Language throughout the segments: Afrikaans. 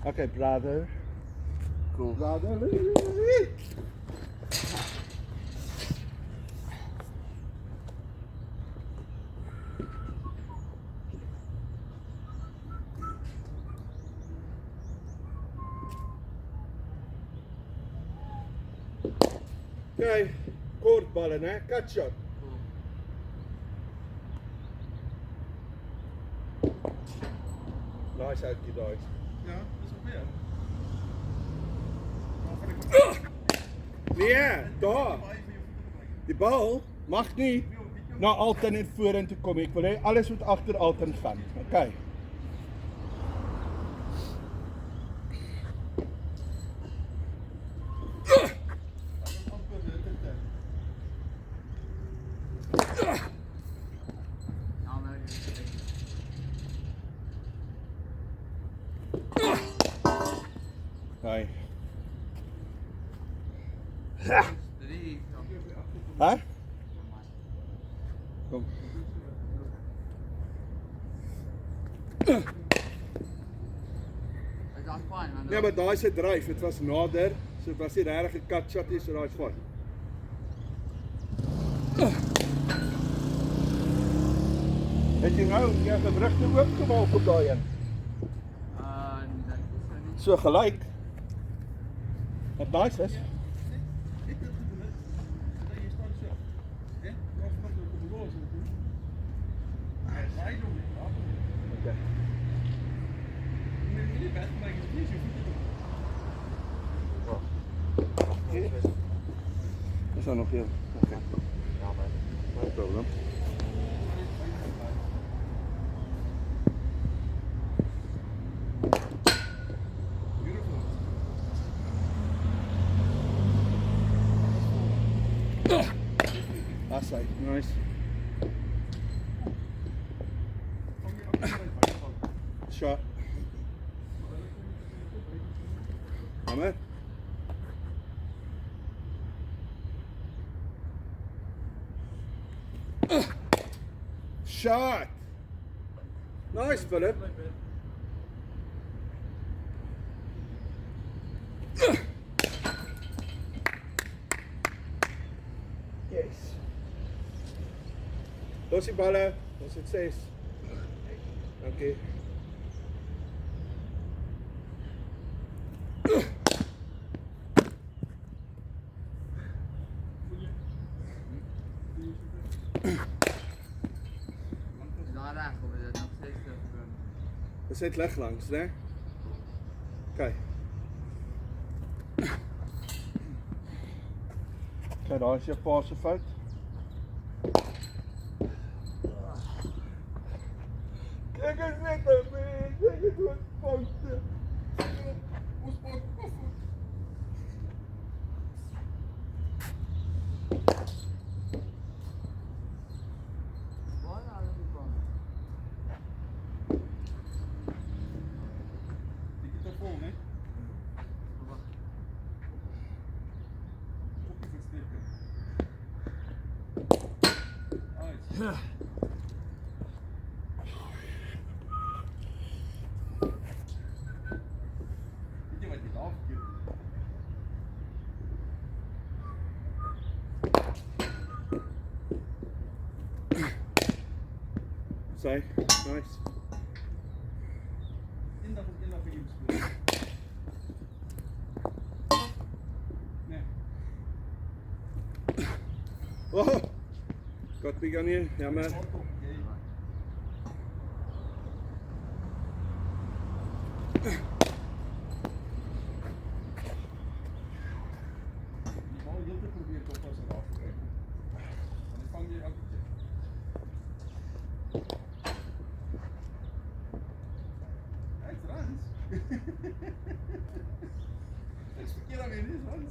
Okay, brother. Cool. Brother. Okay, kort ballen, hè? Cut shot. Nice uitkie daai. Ja, dat is ook weer. Nee, daar. Die bal mag nie na Alton en vorentoe kom. Ek wil hê alles moet agter Alton gaan. Okay. Okay. Hæ? Kom. Ja, maar daai se dryf, dit was nader. So dit was nie regtig 'n cut shot nie, so daai's fyn. Het jy nou jou gewrigte oopgemaak op daai een? So gelyk. Wat nice is. Ik wil het doen, hè. Dat je start zo. Hè? Dan mag je op de rol zo doen. Wij doen het, ja. Okay. Met jullie best, maar ik is niet zo goed te doen. Is daar nog heel? Okay. Ja, man. No problem. Beautiful. That's like nice. Shot. Hammer. Shot. Nice, Philip. Yes. Los die balle. Ons het 6. Dankie. Dis net lig langs, né? Okay. Kyk, daar is jou pa se fout. Kyk eens net op my, kyk dit wat foute. Ons pak af. Ik heb er vol, hè. Ook even steken. Nice. Weet je wat je afgekeerd Say, nice. in dat voor je spelen. Nee. Oh, got big on you, ja man. Die bal heel te proberen toch als eraf te krijgen. En dan vang je elke keer. Hij is Frans. Het is verkeerd aan weer, Frans.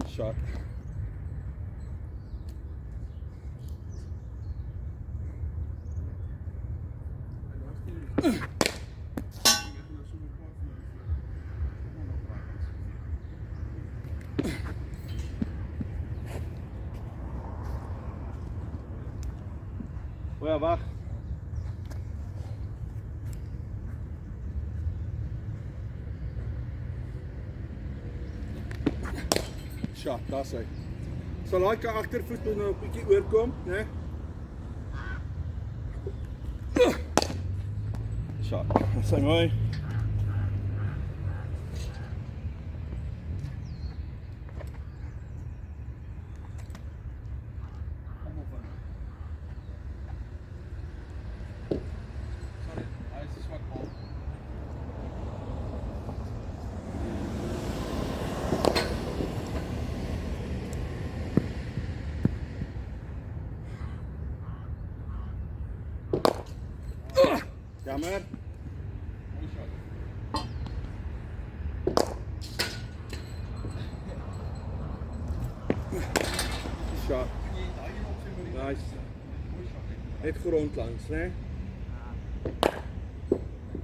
Shot. O ja, wag. Tja, daar is hy. Sal daai agtervoet nou 'n bietjie oorkom, né? Tja, dat is hy mooi. Allemaal van. Sorry, hij is een zwak bal. Jammer. Mooi shot. Shot. Nee, daar je op zijn manier. Nice. Mooi shot. Net grond langs, né?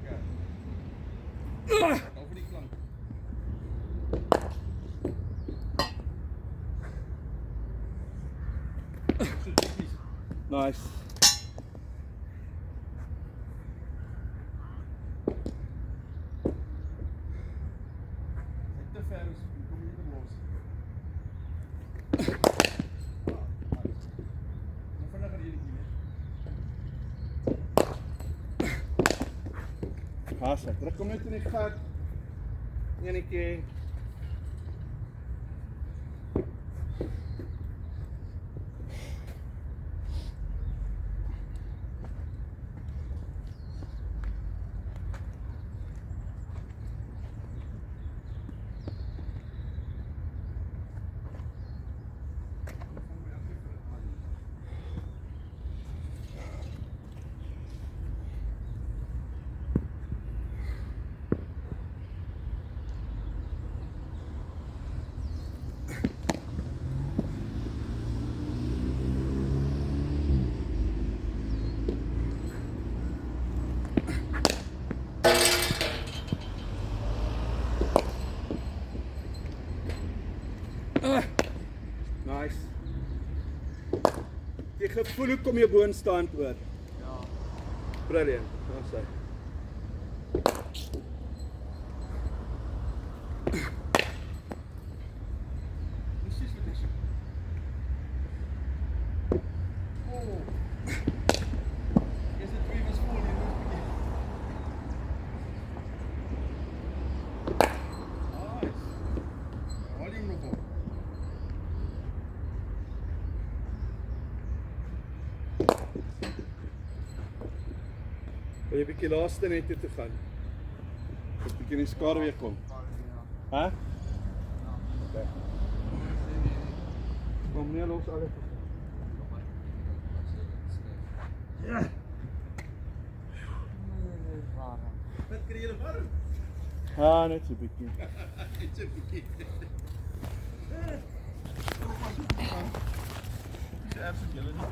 Kijk. Over die klank. Zo typisch. Nice. Te ver is, dan kom je niet meer los. Dan vandaag gaan jullie niet meer. Haas, terugkom net in die gat. Enetjie. Nice. Die gevoel hoe kom jy boonstaand oor? Ja. Brilliant. Daar's hy. Precies wat ik zeg. Oh. Is het 2 was voor je nog niet? Nice. Hou je hem nog op? Wil jy 'n bietjie laaste net toe te gaan? Dis bietjie in die skare weer kom. Hæ? Okay. Kom meer los alles. Ja. Wat krijg je warm? Ja, net so 'n bietjie. Iets een beetje. Is ergens jullie niet?